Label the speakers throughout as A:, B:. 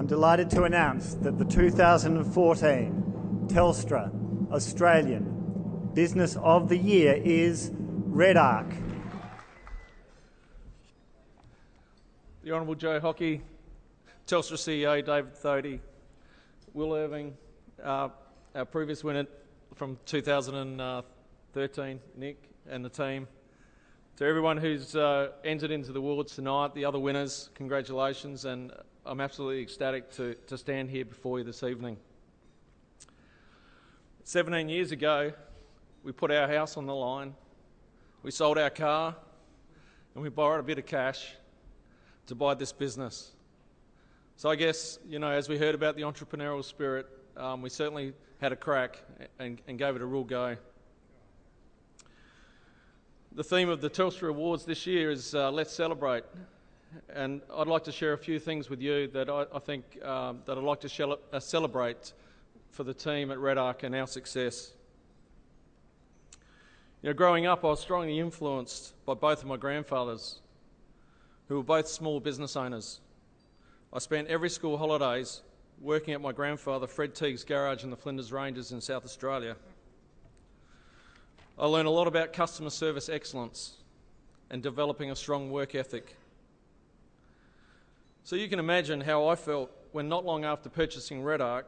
A: I'm delighted to announce that the 2014 Telstra Australian Business of the Year is RedArc.
B: The Honourable Joe Hockey, Telstra CEO David Thodey, Will Irving, our previous winner from 2013, Nick and the team. To everyone who's entered into the awards tonight, the other winners, congratulations, and I'm absolutely ecstatic to stand here before you this evening. 17 years ago, we put our house on the line, we sold our car, and we borrowed a bit of cash to buy this business. So I guess, as we heard about the entrepreneurial spirit, we certainly had a crack and gave it a real go. The theme of the Telstra Awards this year is Let's Celebrate, and I'd like to share a few things with you that I think that I'd like to celebrate for the team at RedArc and our success. Growing up, I was strongly influenced by both of my grandfathers, who were both small business owners. I spent every school holidays working at my grandfather Fred Teague's garage in the Flinders Ranges in South Australia. I learned a lot about customer service excellence and developing a strong work ethic. So you can imagine how I felt when not long after purchasing RedArc,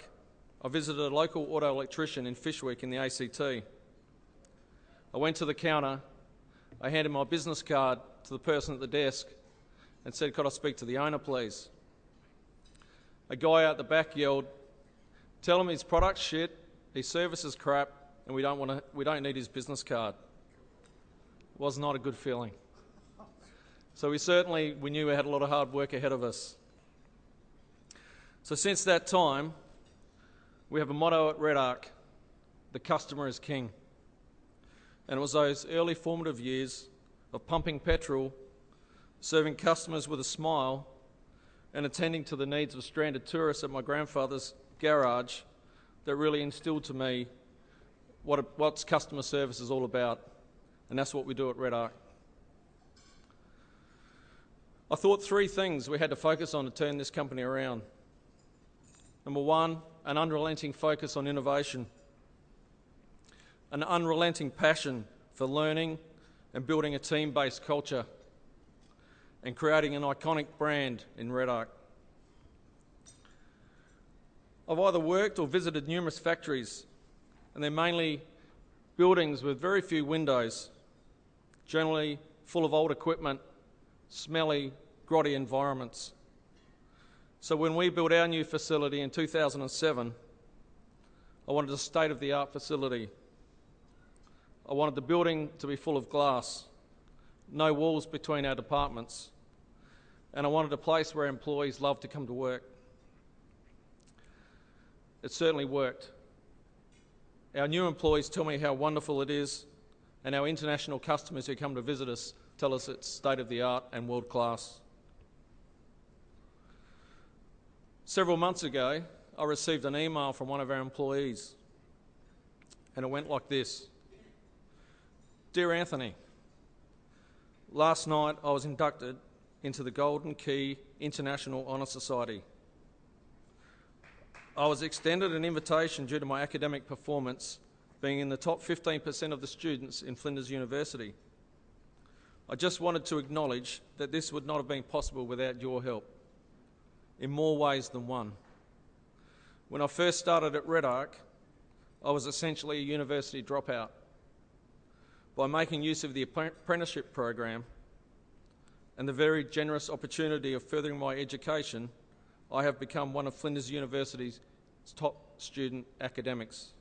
B: I visited a local auto electrician in Fyshwick in the ACT. I went to the counter, I handed my business card to the person at the desk and said, "Could I speak to the owner, please?" A guy out the back yelled, "Tell him his product's shit, his service is crap, and we don't need his business card." It was not a good feeling. So we knew we had a lot of hard work ahead of us. So since that time, we have a motto at RedArc: the customer is king. And it was those early formative years of pumping petrol, serving customers with a smile, and attending to the needs of stranded tourists at my grandfather's garage that really instilled to me what's customer service is all about, and that's what we do at RedArc. I thought three things we had to focus on to turn this company around. Number one, an unrelenting focus on innovation, an unrelenting passion for learning and building a team-based culture, and creating an iconic brand in RedArc. I've either worked or visited numerous factories, and they're mainly buildings with very few windows, generally full of old equipment, smelly, grotty environments. So when we built our new facility in 2007, I wanted a state-of-the-art facility. I wanted the building to be full of glass, no walls between our departments, and I wanted a place where employees loved to come to work. It certainly worked. Our new employees tell me how wonderful it is, and our international customers who come to visit us tell us it's state-of-the-art and world-class. Several months ago, I received an email from one of our employees, and it went like this: "Dear Anthony, last night I was inducted into the Golden Key International Honour Society. I was extended an invitation due to my academic performance being in the top 15% of the students in Flinders University. I just wanted to acknowledge that this would not have been possible without your help, in more ways than one. When I first started at RedArc, I was essentially a university dropout. By making use of the apprenticeship program and the very generous opportunity of furthering my education, I have become one of Flinders University's top student academics.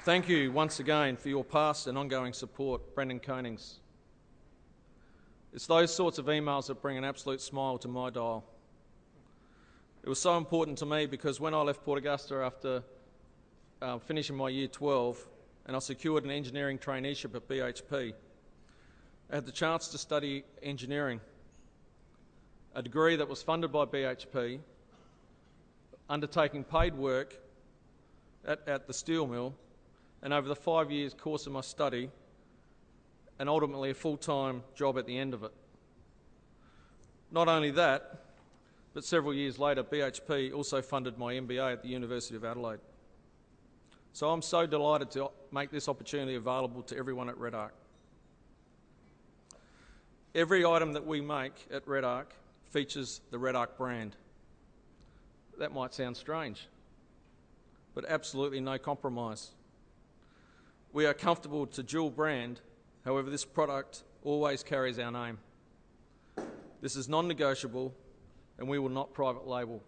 B: Thank you once again for your past and ongoing support, Brendan Konings." It's those sorts of emails that bring an absolute smile to my dial. It was so important to me because when I left Port Augusta after finishing my Year 12 and I secured an engineering traineeship at BHP, I had the chance to study engineering, a degree that was funded by BHP, undertaking paid work at the steel mill, and over the 5 years course of my study, and ultimately a full-time job at the end of it. Not only that, but several years later, BHP also funded my MBA at the University of Adelaide. So I'm so delighted to make this opportunity available to everyone at Red Arc. Every item that we make at Red Arc features the Red Arc brand. That might sound strange, but absolutely no compromise. We are comfortable to dual brand, however this product always carries our name. This is non-negotiable and we will not private label.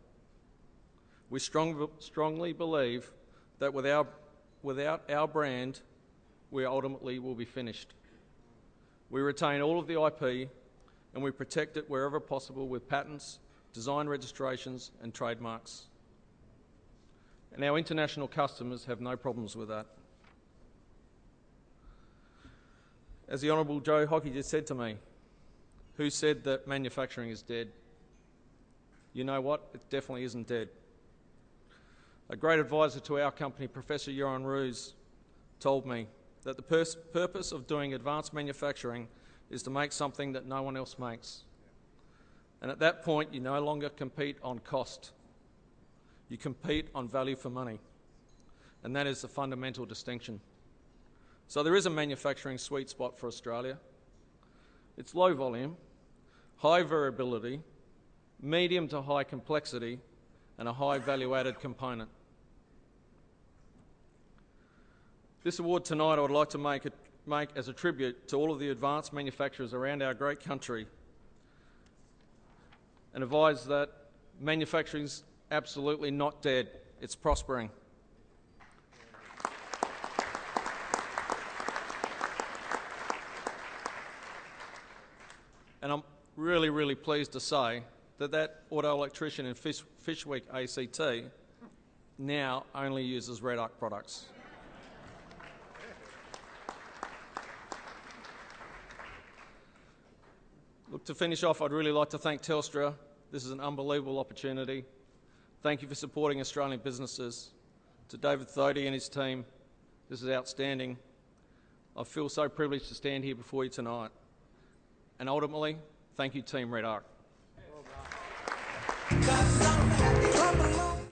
B: We strongly believe that without our brand, we ultimately will be finished. We retain all of the IP and we protect it wherever possible with patents, design registrations and trademarks. And our international customers have no problems with that. As the Honourable Joe Hockey just said to me, who said that manufacturing is dead? You know what? It definitely isn't dead. A great advisor to our company, Professor Johan Roos, told me that the purpose of doing advanced manufacturing is to make something that no one else makes. And at that point, you no longer compete on cost. You compete on value for money. And that is the fundamental distinction. So there is a manufacturing sweet spot for Australia. It's low volume, high variability, medium to high complexity, and a high value-added component. This award tonight I would like to make as a tribute to all of the advanced manufacturers around our great country and advise that manufacturing's absolutely not dead, it's prospering. And I'm really, really pleased to say that auto electrician in Fishwick ACT now only uses Red Arc products. Look, to finish off, I'd really like to thank Telstra. This is an unbelievable opportunity. Thank you for supporting Australian businesses. To David Thodey and his team, this is outstanding. I feel so privileged to stand here before you tonight. And ultimately, thank you, Team Red Arc.